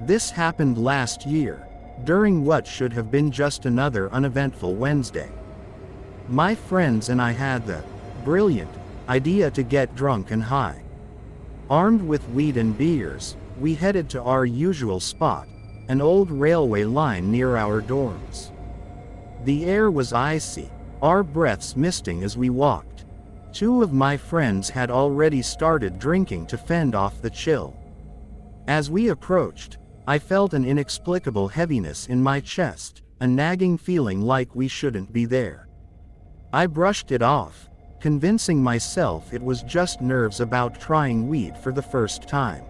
This happened last year, during what should have been just another uneventful Wednesday. My friends and I had the brilliant idea to get drunk and high. Armed with weed and beers, we headed to our usual spot, an old railway line near our dorms. The air was icy, our breaths misting as we walked. Two of my friends had already started drinking to fend off the chill. As we approached, I felt an inexplicable heaviness in my chest, a nagging feeling like we shouldn't be there. I brushed it off, convincing myself it was just nerves about trying weed for the first time.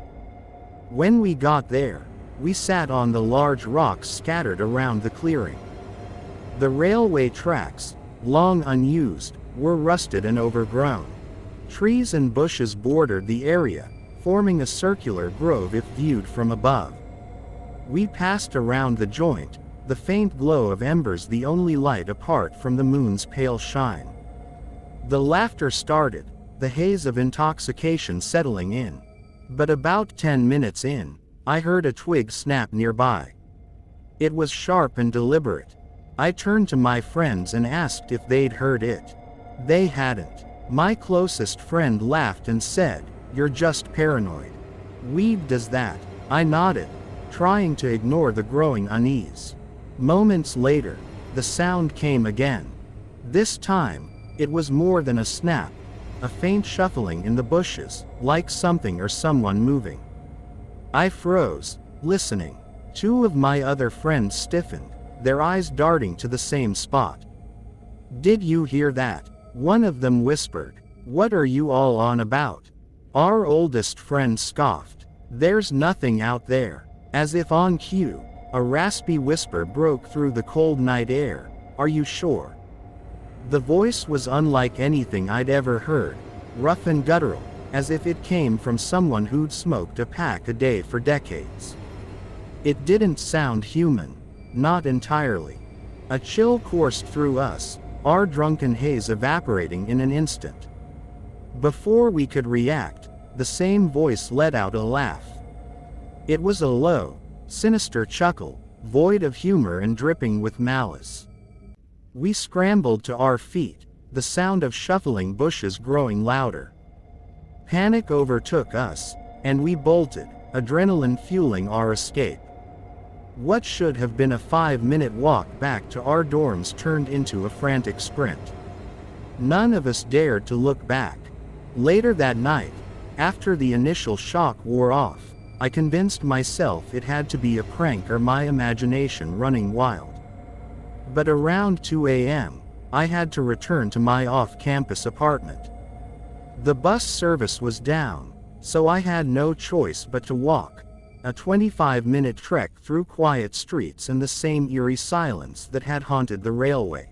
When we got there, we sat on the large rocks scattered around the clearing. The railway tracks, long unused, were rusted and overgrown. Trees and bushes bordered the area, forming a circular grove if viewed from above. We passed around the joint, the faint glow of embers the only light apart from the moon's pale shine. The laughter started, the haze of intoxication settling in. But about 10 minutes in, I heard a twig snap nearby. It was sharp and deliberate. I turned to my friends and asked if they'd heard it. They hadn't. My closest friend laughed and said, "You're just paranoid. Weed does that." I nodded, trying to ignore the growing unease. Moments later, the sound came again. This time, it was more than a snap, a faint shuffling in the bushes, like something or someone moving. I froze, listening. Two of my other friends stiffened, their eyes darting to the same spot. "Did you hear that?" one of them whispered. "What are you all on about?" Our oldest friend scoffed. "There's nothing out there." As if on cue, a raspy whisper broke through the cold night air. "Are you sure?" The voice was unlike anything I'd ever heard, rough and guttural, as if it came from someone who'd smoked a pack a day for decades. It didn't sound human. Not entirely. A chill coursed through us, our drunken haze evaporating in an instant. Before we could react, the same voice let out a laugh. It was a low, sinister chuckle, void of humor and dripping with malice. We scrambled to our feet, the sound of shuffling bushes growing louder. Panic overtook us, and we bolted, adrenaline fueling our escape. What should have been a 5-minute walk back to our dorms turned into a frantic sprint. None of us dared to look back. Later that night, after the initial shock wore off, I convinced myself it had to be a prank or my imagination running wild. But around 2 a.m., I had to return to my off-campus apartment. The bus service was down, so I had no choice but to walk. A 25-minute trek through quiet streets and the same eerie silence that had haunted the railway.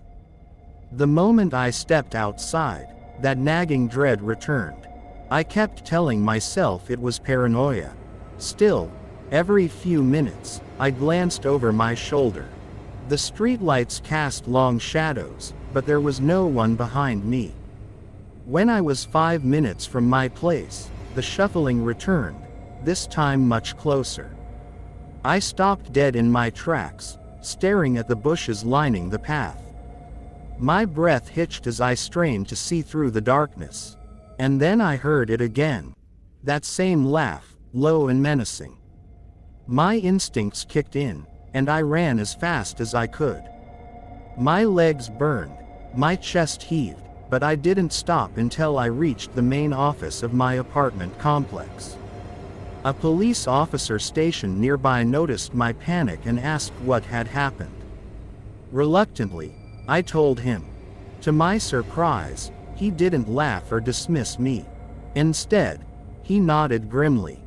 The moment I stepped outside, that nagging dread returned. I kept telling myself it was paranoia. Still, every few minutes, I glanced over my shoulder. The streetlights cast long shadows, but there was no one behind me. When I was 5 minutes from my place, the shuffling returned, this time much closer. I stopped dead in my tracks, staring at the bushes lining the path. My breath hitched as I strained to see through the darkness. And then I heard it again. That same laugh, low and menacing. My instincts kicked in, and I ran as fast as I could. My legs burned, my chest heaved, but I didn't stop until I reached the main office of my apartment complex. A police officer stationed nearby noticed my panic and asked what had happened. Reluctantly, I told him. To my surprise, he didn't laugh or dismiss me. Instead, he nodded grimly.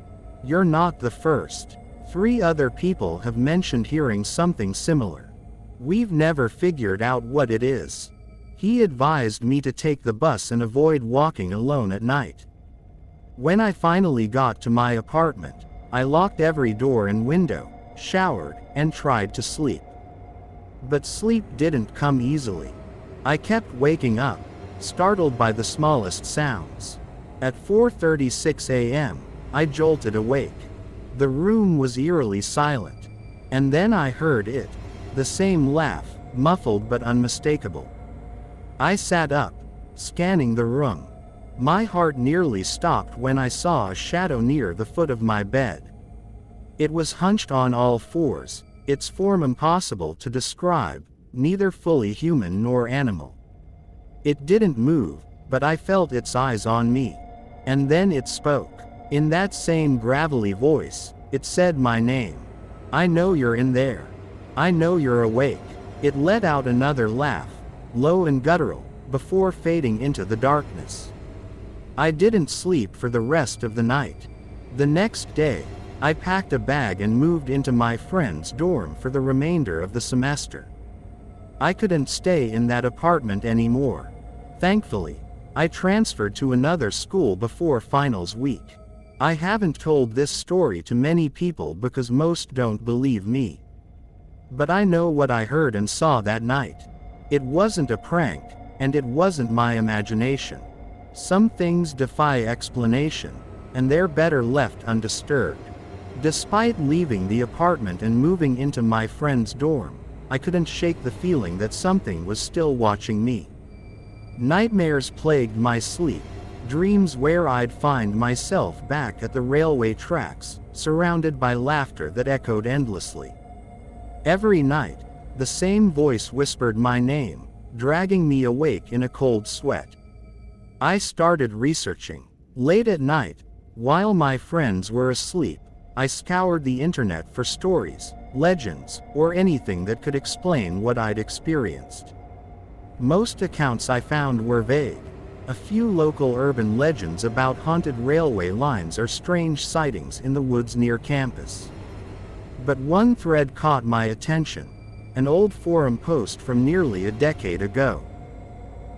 "You're not the first. 3 other people have mentioned hearing something similar. We've never figured out what it is." He advised me to take the bus and avoid walking alone at night. When I finally got to my apartment, I locked every door and window, showered, and tried to sleep. But sleep didn't come easily. I kept waking up, startled by the smallest sounds. At 4:36 a.m., I jolted awake. The room was eerily silent. And then I heard it. The same laugh, muffled but unmistakable. I sat up, scanning the room. My heart nearly stopped when I saw a shadow near the foot of my bed. It was hunched on all fours, its form impossible to describe, neither fully human nor animal. It didn't move, but I felt its eyes on me. And then it spoke. In that same gravelly voice, it said my name. "I know you're in there. I know you're awake." It let out another laugh, low and guttural, before fading into the darkness. I didn't sleep for the rest of the night. The next day, I packed a bag and moved into my friend's dorm for the remainder of the semester. I couldn't stay in that apartment anymore. Thankfully, I transferred to another school before finals week. I haven't told this story to many people because most don't believe me. But I know what I heard and saw that night. It wasn't a prank, and it wasn't my imagination. Some things defy explanation, and they're better left undisturbed. Despite leaving the apartment and moving into my friend's dorm, I couldn't shake the feeling that something was still watching me. Nightmares plagued my sleep, dreams where I'd find myself back at the railway tracks, surrounded by laughter that echoed endlessly. Every night, the same voice whispered my name, dragging me awake in a cold sweat. I started researching. Late at night, while my friends were asleep, I scoured the internet for stories, legends, or anything that could explain what I'd experienced. Most accounts I found were vague. A few local urban legends about haunted railway lines or strange sightings in the woods near campus. But one thread caught my attention, an old forum post from nearly a decade ago.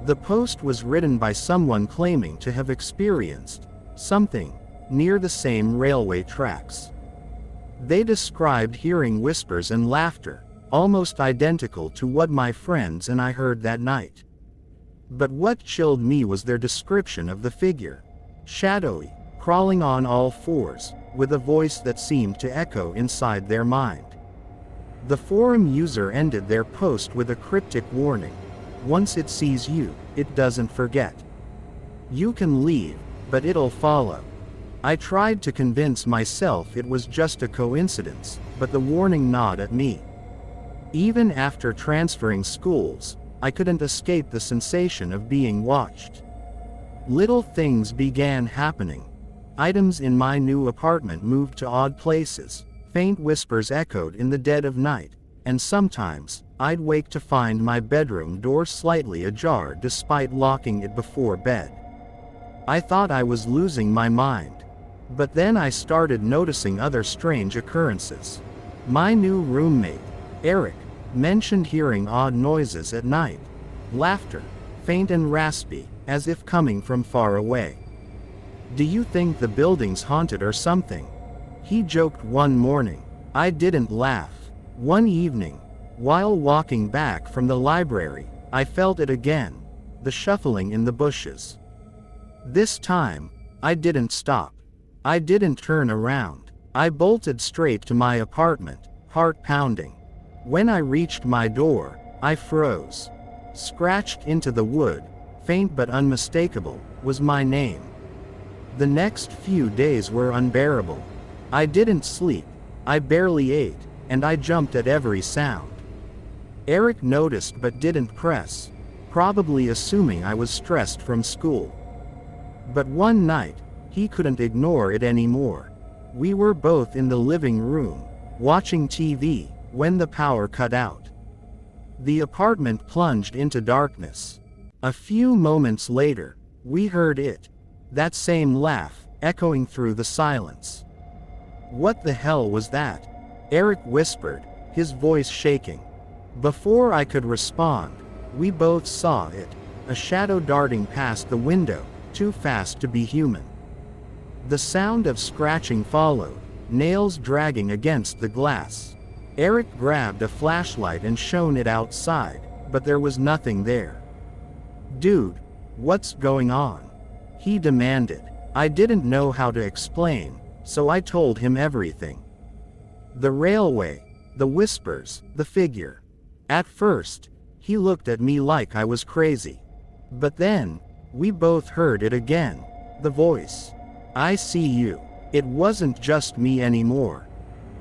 The post was written by someone claiming to have experienced something near the same railway tracks. They described hearing whispers and laughter, almost identical to what my friends and I heard that night. But what chilled me was their description of the figure. Shadowy, crawling on all fours, with a voice that seemed to echo inside their mind. The forum user ended their post with a cryptic warning. Once it sees you, it doesn't forget. You can leave, but it'll follow. I tried to convince myself it was just a coincidence, but the warning gnawed at me. Even after transferring schools, I couldn't escape the sensation of being watched. Little things began happening. Items in my new apartment moved to odd places, faint whispers echoed in the dead of night, and sometimes, I'd wake to find my bedroom door slightly ajar despite locking it before bed. I thought I was losing my mind. But then I started noticing other strange occurrences. My new roommate, Eric, mentioned hearing odd noises at night. Laughter, faint and raspy, as if coming from far away. "Do you think the building's haunted or something?" he joked one morning. I didn't laugh. One evening, while walking back from the library, I felt it again, the shuffling in the bushes. This time, I didn't stop. I didn't turn around. I bolted straight to my apartment, heart pounding. When I reached my door, I froze. Scratched into the wood, faint but unmistakable, was my name. The next few days were unbearable. I didn't sleep, I barely ate, and I jumped at every sound. Eric noticed but didn't press, probably assuming I was stressed from school. But one night, he couldn't ignore it anymore. We were both in the living room, watching TV, when the power cut out. The apartment plunged into darkness. A few moments later, we heard it. That same laugh, echoing through the silence. "What the hell was that?" Eric whispered, his voice shaking. Before I could respond, we both saw it, a shadow darting past the window, too fast to be human. The sound of scratching followed, nails dragging against the glass. Eric grabbed a flashlight and shone it outside, but there was nothing there. "Dude, what's going on?" he demanded. I didn't know how to explain, so I told him everything. The railway, the whispers, the figure. At first, he looked at me like I was crazy. But then, we both heard it again. The voice. I see you. It wasn't just me anymore.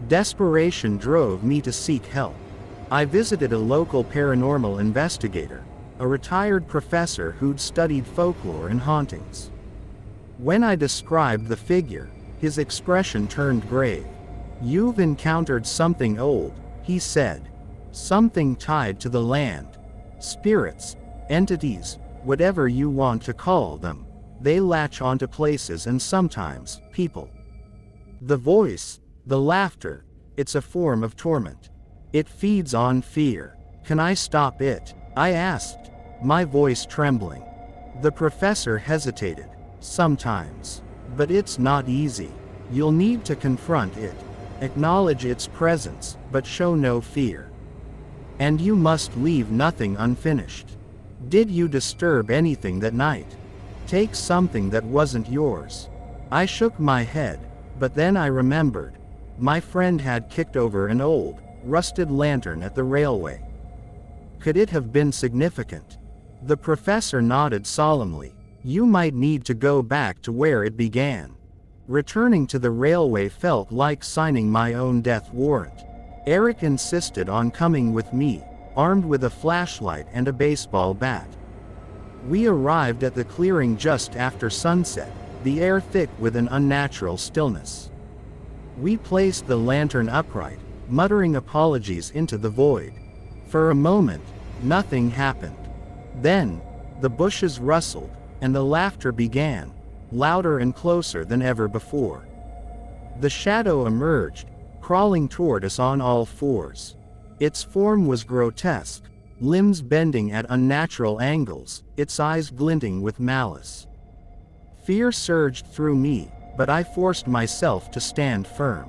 Desperation drove me to seek help. I visited a local paranormal investigator, a retired professor who'd studied folklore and hauntings. When I described the figure, his expression turned grave. You've encountered something old, he said. Something tied to the land. Spirits, entities, whatever you want to call them. They latch onto places and sometimes, people. The voice, the laughter, it's a form of torment. It feeds on fear. Can I stop it? I asked, my voice trembling. The professor hesitated. Sometimes. But it's not easy. You'll need to confront it. Acknowledge its presence, but show no fear. And you must leave nothing unfinished. Did you disturb anything that night? Take something that wasn't yours. I shook my head, but then I remembered. My friend had kicked over an old, rusted lantern at the railway. Could it have been significant? The professor nodded solemnly. You might need to go back to where it began. Returning to the railway felt like signing my own death warrant. Eric insisted on coming with me, armed with a flashlight and a baseball bat. We arrived at the clearing just after sunset, the air thick with an unnatural stillness. We placed the lantern upright, muttering apologies into the void. For a moment, nothing happened. Then, the bushes rustled, and the laughter began, louder and closer than ever before. The shadow emerged, crawling toward us on all fours. Its form was grotesque, limbs bending at unnatural angles, its eyes glinting with malice. Fear surged through me, but I forced myself to stand firm.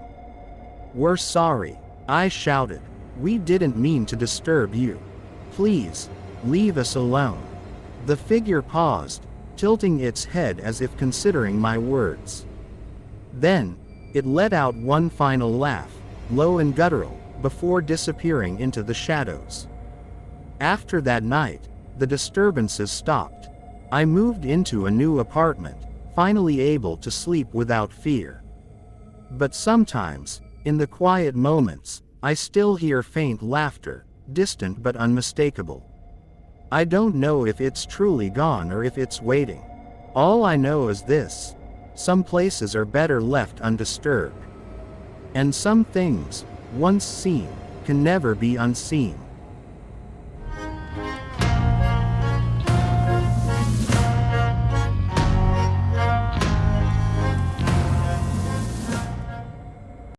We're sorry, I shouted. We didn't mean to disturb you. Please, leave us alone. The figure paused, tilting its head as if considering my words. Then, it let out one final laugh, low and guttural, before disappearing into the shadows. After that night, the disturbances stopped. I moved into a new apartment, finally able to sleep without fear. But sometimes, in the quiet moments, I still hear faint laughter, distant but unmistakable. I don't know if it's truly gone or if it's waiting. All I know is this: some places are better left undisturbed. And some things, once seen, can never be unseen.